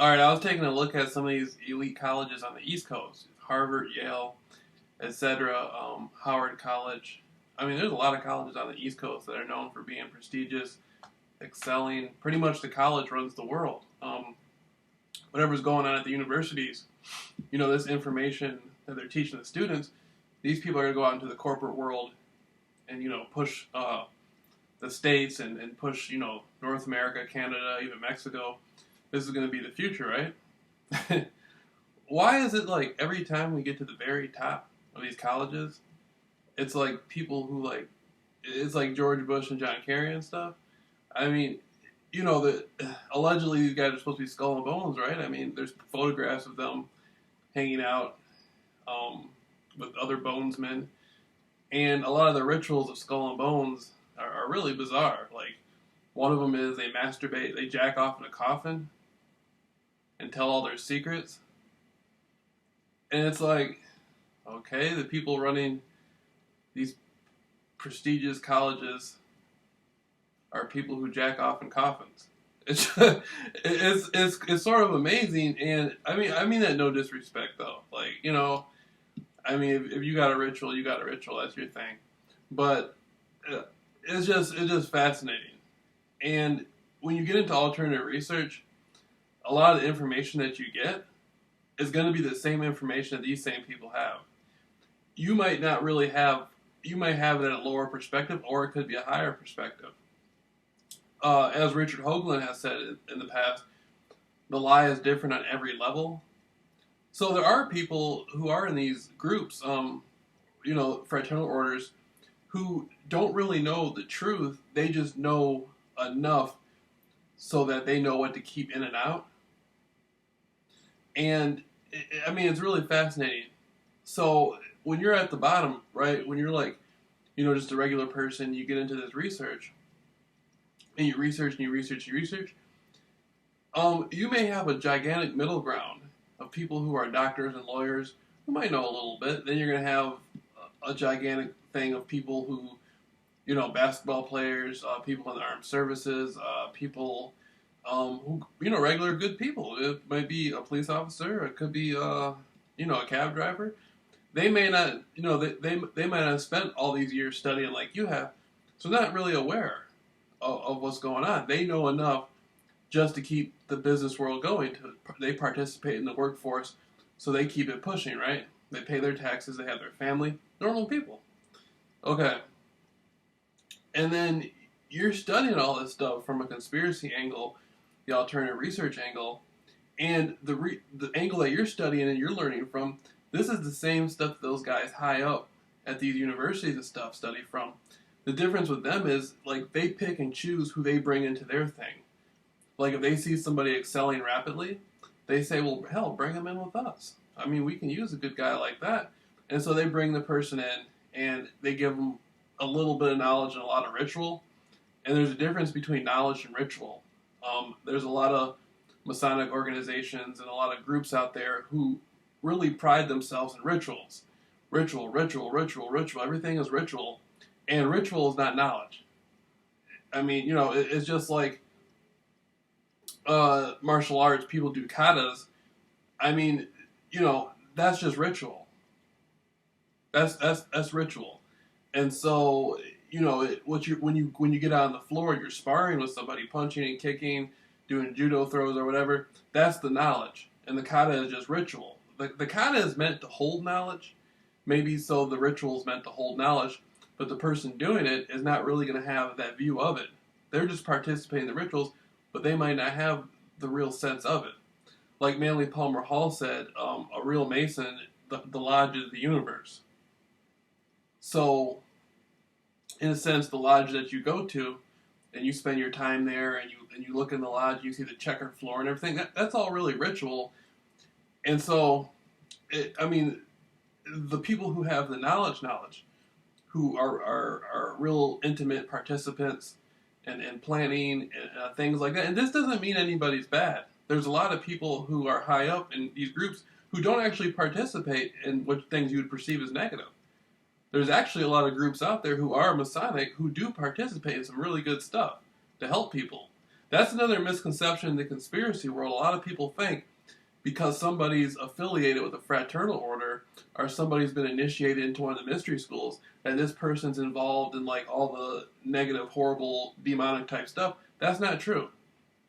All right, I was taking a look at some of these elite colleges on the East Coast: Harvard, Yale, etc., Howard College. I mean, there's a lot of colleges on the East Coast that are known for being prestigious, excelling. Pretty much the college runs the world. Whatever's going on at the universities, this information that they're teaching the students, these people are going to go out into the corporate world and, push the states and push, North America, Canada, even Mexico. This is going to be the future, right? Why is it like every time we get to the very top of these colleges, it's like people who it's like George Bush and John Kerry and stuff? I mean, allegedly these guys are supposed to be skull and bones, right? I mean, there's photographs of them hanging out with other bonesmen, and a lot of the rituals of skull and bones are really bizarre. Like, one of them is they masturbate, they jack off in a coffin and tell all their secrets. And it's like, okay, the people running these prestigious colleges are people who jack off in coffins. It's sort of amazing, and I mean that no disrespect though. Like, if you got a ritual, you got a ritual. That's your thing. But it's just fascinating. And when you get into alternative research, a lot of the information that you get is going to be the same information that these same people have. You might not really have. You might have it at a lower perspective, or it could be a higher perspective. As Richard Hoagland has said in the past, the lie is different on every level. So there are people who are in these groups, fraternal orders, who don't really know the truth. They just know enough so that they know what to keep in and out. And, it's really fascinating. So when you're at the bottom, right, when you're like, just a regular person, you get into this research, and you research and you research and you research, you may have a gigantic middle ground of people who are doctors and lawyers who might know a little bit. Then you're going to have a gigantic thing of people who, basketball players, people in the armed services, people who, regular good people. It might be a police officer, it could be, a cab driver. They may not, they might not have spent all these years studying like you have, so they're not really aware of what's going on. They know enough just to keep the business world going. They participate in the workforce, so they keep it pushing, right? They pay their taxes, they have their family, normal people. Okay. And then you're studying all this stuff from a conspiracy angle, the alternative research angle, and the angle that you're studying and you're learning from, this is the same stuff that those guys high up at these universities and stuff study from. The difference with them is, like, they pick and choose who they bring into their thing. Like, if they see somebody excelling rapidly, they say, well, hell, bring them in with us. I mean, we can use a good guy like that. And so they bring the person in, and they give them a little bit of knowledge and a lot of ritual. And there's a difference between knowledge and ritual. There's a lot of Masonic organizations and a lot of groups out there who really pride themselves in rituals. Ritual, ritual, ritual, ritual. Everything is ritual. And ritual is not knowledge. I mean, it's just like martial arts, people do katas. I mean, that's just ritual. That's ritual. And so, when you get out on the floor and you're sparring with somebody, punching and kicking, doing judo throws or whatever, that's the knowledge. And the kata is just ritual. The kata is meant to hold knowledge. Maybe so the ritual is meant to hold knowledge. But the person doing it is not really going to have that view of it. They're just participating in the rituals, but they might not have the real sense of it. Like Manly Palmer Hall said, a real Mason, the lodge is the universe. So, in a sense, the lodge that you go to, and you spend your time there, and you look in the lodge, you see the checkered floor and everything, that's all really ritual. And so, the people who have the knowledge, who are real intimate participants and planning and things like that. And this doesn't mean anybody's bad. There's a lot of people who are high up in these groups who don't actually participate in what things you would perceive as negative. There's actually a lot of groups out there who are Masonic who do participate in some really good stuff to help people. That's another misconception in the conspiracy world. A lot of people think because somebody's affiliated with a fraternal order or somebody's been initiated into one of the mystery schools that this person's involved in like all the negative, horrible, demonic type stuff. That's not true.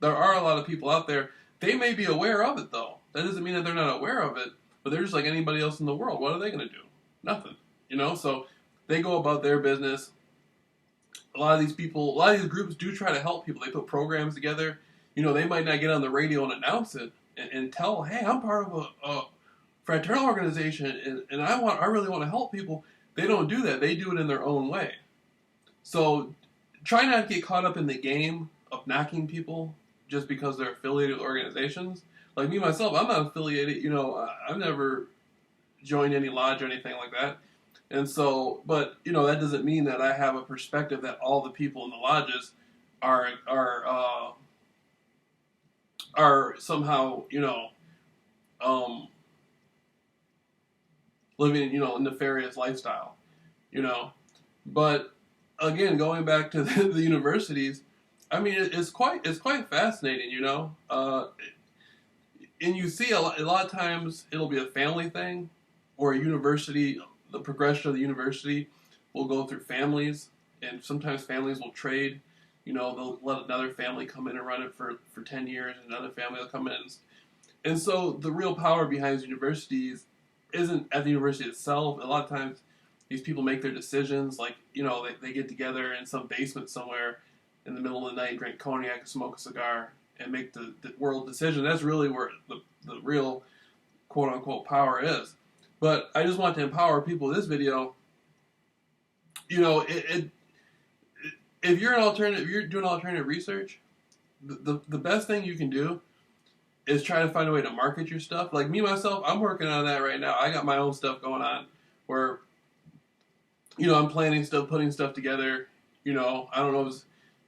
There are a lot of people out there. They may be aware of it though. That doesn't mean that they're not aware of it, but they're just like anybody else in the world. What are they going to do? Nothing. You know, so they go about their business. A lot of these people, a lot of these groups do try to help people. They put programs together. You know, they might not get on the radio and announce it and tell, hey, I'm part of a fraternal organization and I really want to help people. They don't do that. They do it in their own way. So try not to get caught up in the game of knocking people just because they're affiliated with organizations. Like me, myself, I'm not affiliated. You know, I've never joined any lodge or anything like that. And so, but, you know, that doesn't mean that I have a perspective that all the people in the lodges are somehow, you know, living, you know, a nefarious lifestyle, you know. But again, going back to the universities, I mean, it's quite fascinating, you know. And you see a lot of times it'll be a family thing, or a university. The progression of the university will go through families, and sometimes families will trade. You know, they'll let another family come in and run it for 10 years, and another family will come in. And so the real power behind universities isn't at the university itself. A lot of times these people make their decisions, like, you know, they get together in some basement somewhere in the middle of the night, drink cognac, and smoke a cigar, and make the world decision. That's really where the real quote-unquote power is. But I just want to empower people with this video. You know, if you're doing alternative research, the best thing you can do is try to find a way to market your stuff. Like me, myself, I'm working on that right now. I got my own stuff going on where, you know, I'm planning stuff, putting stuff together. You know, I don't know,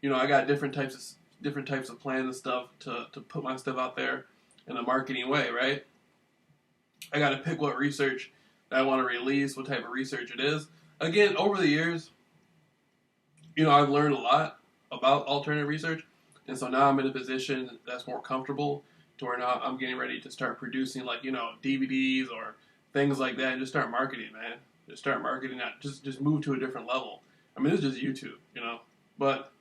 you know, I got different types of plans and stuff to put my stuff out there in a marketing way, right? I got to pick what research that I want to release, what type of research it is. Again, over the years, you know, I've learned a lot about alternative research, and so now I'm in a position that's more comfortable to where now I'm getting ready to start producing, like, you know, DVDs or things like that, and just start marketing, man. Just start marketing that. Just move to a different level. I mean, this is just YouTube, you know. But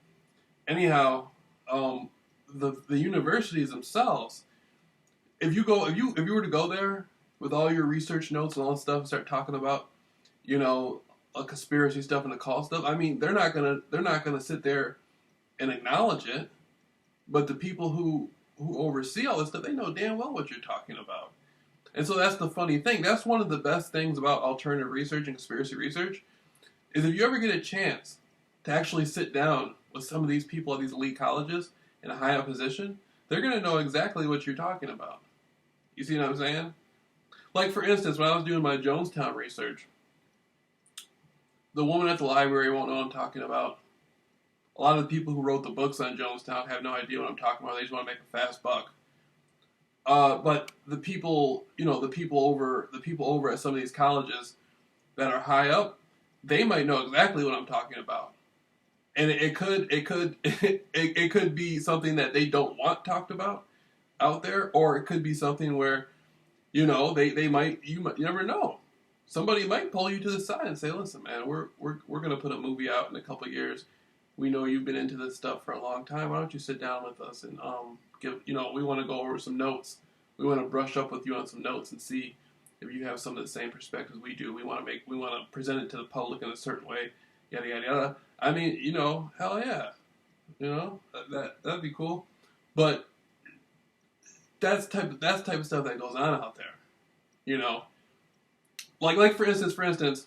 anyhow, the universities themselves, if you were to go there with all your research notes and all that stuff and start talking about, you know, a conspiracy stuff and occult stuff, I mean, they're not gonna sit there and acknowledge it. But the people who oversee all this stuff, they know damn well what you're talking about. And so that's the funny thing. That's one of the best things about alternative research and conspiracy research, is if you ever get a chance to actually sit down with some of these people at these elite colleges in a high up position, they're gonna know exactly what you're talking about. You see what I'm saying? Like, for instance, when I was doing my Jonestown research, the woman at the library won't know what I'm talking about. A lot of the people who wrote the books on Jonestown have no idea what I'm talking about. They just want to make a fast buck. But the people, you know, the people over at some of these colleges that are high up, they might know exactly what I'm talking about. And it could be something that they don't want talked about out there, or it could be something where, you know, you never know. Somebody might pull you to the side and say, "Listen, man, we're going to put a movie out in a couple of years. We know you've been into this stuff for a long time. Why don't you sit down with us and we want to go over some notes. We want to brush up with you on some notes and see if you have some of the same perspectives we do. We want to present it to the public in a certain way, yada yada yada." I mean, you know, hell yeah, you know, that'd be cool. But that's type of stuff that goes on out there, you know. Like for instance,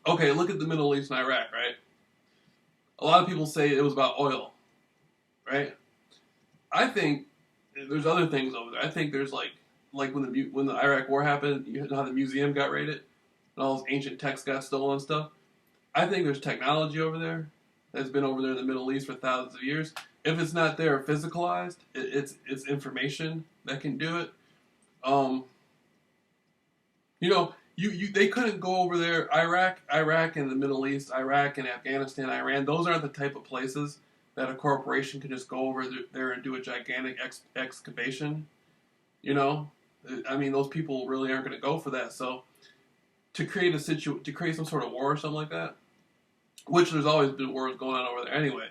okay, look at the Middle East and Iraq, right? A lot of people say it was about oil, right? I think there's other things over there. I think there's like when the Iraq War happened, you know how the museum got raided and all those ancient texts got stolen and stuff. I think there's technology over there that's been over there in the Middle East for thousands of years. If it's not there physicalized, it's information that can do it. You know, they couldn't go over there. Iraq and the Middle East, Iraq and Afghanistan, Iran. Those aren't the type of places that a corporation can just go over there and do a gigantic excavation. You know, I mean, those people really aren't going to go for that. So to create to create some sort of war or something like that, which there's always been wars going on over there anyway,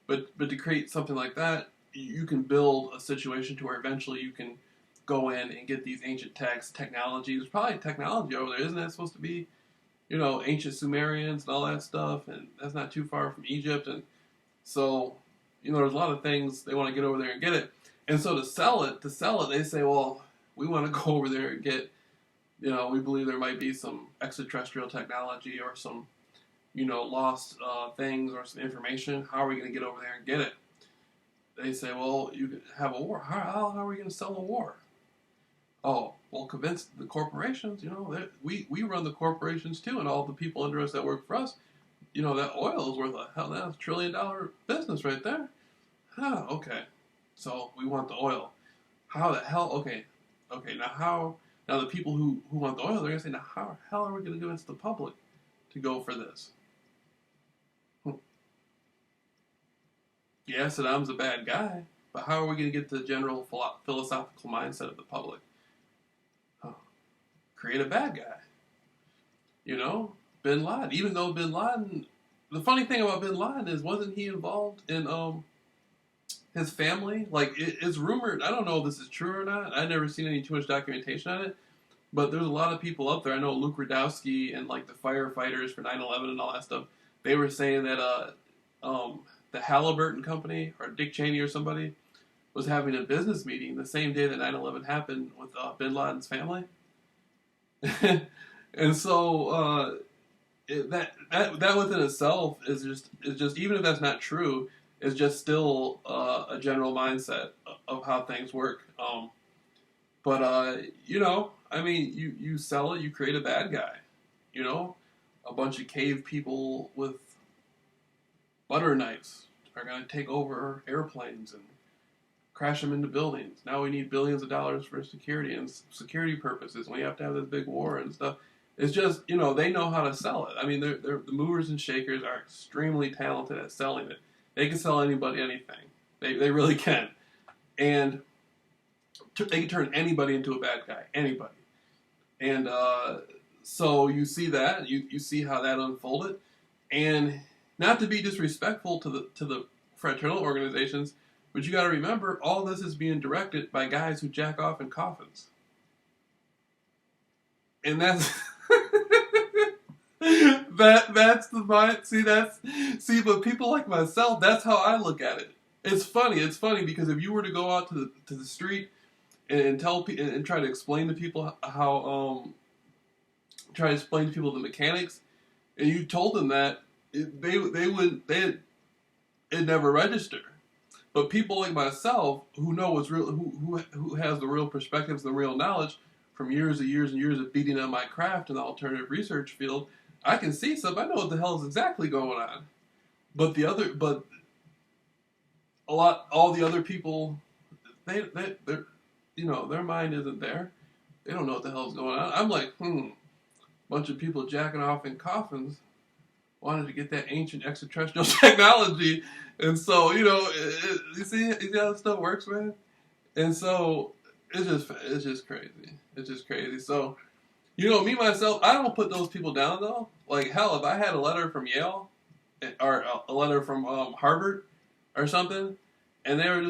but to create something like that, you can build a situation to where eventually you can go in and get these ancient texts, technology. There's probably technology over there, isn't that supposed to be? You know, ancient Sumerians and all that stuff, and that's not too far from Egypt, and so, you know, there's a lot of things they want to get over there and get it. And so to sell it, they say, well, we want to go over there and get, you know, we believe there might be some extraterrestrial technology or some, you know, lost things or some information. How are we going to get over there and get it? They say, well, you could have a war. How are we going to sell a war? Oh, well, convince the corporations, you know, we run the corporations too, and all the people under us that work for us, you know, that oil is worth that's $1 trillion business right there. Huh, okay. So we want the oil. How the hell, okay, now the people who want the oil, they're going to say, now how the hell are we going to convince the public to go for this? Yeah, Saddam's a bad guy, but how are we going to get the general philosophical mindset of the public? Create a bad guy. You know, Bin Laden. Even though Bin Laden, the funny thing about Bin Laden is, wasn't he involved in his family? Like, it's rumored, I don't know if this is true or not. I've never seen any too much documentation on it, but there's a lot of people up there. I know Luke Radowski and like the firefighters for 9/11 and all that stuff. They were saying that the Halliburton company or Dick Cheney or somebody was having a business meeting the same day that 9/11 happened with Bin Laden's family. And so that within itself is just even if that's not true, is just still a general mindset of how things work. But you know, I mean, you sell it, you create a bad guy. You know, a bunch of cave people with butter knives are going to take over airplanes and crash them into buildings. Now we need billions of dollars for security and security purposes. We have to have this big war and stuff. It's just, you know, they know how to sell it. I mean, they're the movers and shakers are extremely talented at selling it. They can sell anybody anything. They really can. And they can turn anybody into a bad guy. Anybody. And so you see that. You see how that unfolded. And not to be disrespectful to the fraternal organizations, but you got to remember, all this is being directed by guys who jack off in coffins. And that's that's the mind. See, but people like myself, that's how I look at it. It's funny because if you were to go out to the street and tell people and try to explain to people how try to explain to people the mechanics, and you told them that, it'd never register. But people like myself who know what's real, who has the real perspectives, the real knowledge from years and years and years of beating on my craft in the alternative research field, I can see stuff. I know what the hell is exactly going on. But all the other people, they're, you know, their mind isn't there. They don't know what the hell is going on. I'm like, bunch of people jacking off in coffins wanted to get that ancient extraterrestrial technology. And so, you know, you see how this stuff works, man? And so, it's just crazy. It's just crazy. So, you know, me, myself, I don't put those people down, though. Like, hell, if I had a letter from Yale, or a letter from Harvard, or something, and they were just